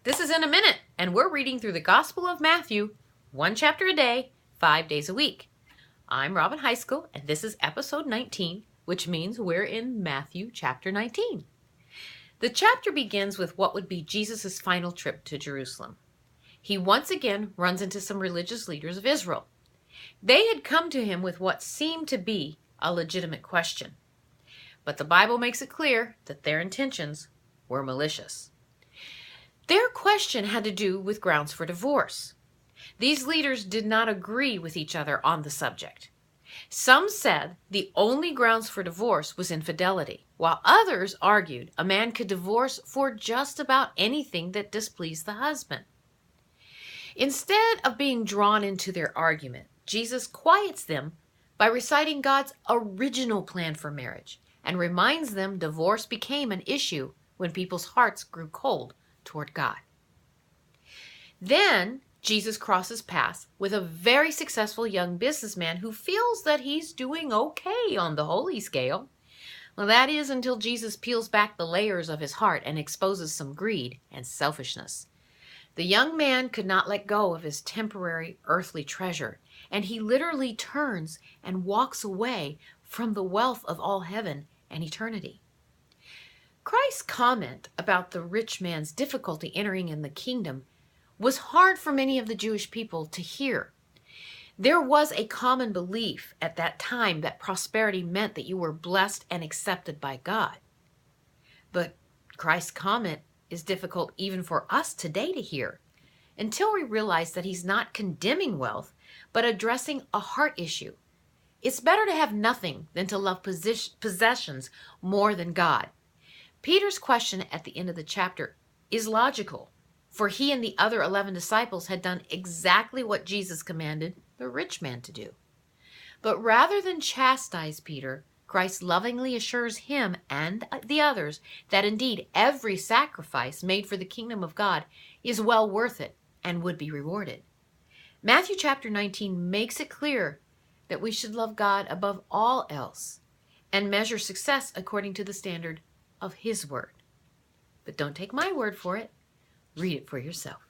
This is In a Minute, and we're reading through the Gospel of Matthew, one chapter a day, 5 days a week. I'm Robin Heiskell, and this is episode 19, which means we're in Matthew chapter 19. The chapter begins with what would be Jesus' final trip to Jerusalem. He once again runs into some religious leaders of Israel. They had come to him with what seemed to be a legitimate question, but the Bible makes it clear that their intentions were malicious. Their question had to do with grounds for divorce. These leaders did not agree with each other on the subject. Some said the only grounds for divorce was infidelity, while others argued a man could divorce for just about anything that displeased the husband. Instead of being drawn into their argument, Jesus quiets them by reciting God's original plan for marriage and reminds them divorce became an issue when people's hearts grew cold toward God. Then Jesus crosses paths with a very successful young businessman who feels that he's doing okay on the holy scale. Well, that is until Jesus peels back the layers of his heart and exposes some greed and selfishness. The young man could not let go of his temporary earthly treasure, and he literally turns and walks away from the wealth of all heaven and eternity. Christ's comment about the rich man's difficulty entering in the kingdom was hard for many of the Jewish people to hear. There was a common belief at that time that prosperity meant that you were blessed and accepted by God. But Christ's comment is difficult even for us today to hear, until we realize that he's not condemning wealth, but addressing a heart issue. It's better to have nothing than to love possessions more than God. Peter's question at the end of the chapter is logical, for he and the other 11 disciples had done exactly what Jesus commanded the rich man to do. But rather than chastise Peter, Christ lovingly assures him and the others that indeed every sacrifice made for the kingdom of God is well worth it and would be rewarded. Matthew chapter 19 makes it clear that we should love God above all else and measure success according to the standard of his word. But don't take my word for it. Read it for yourself.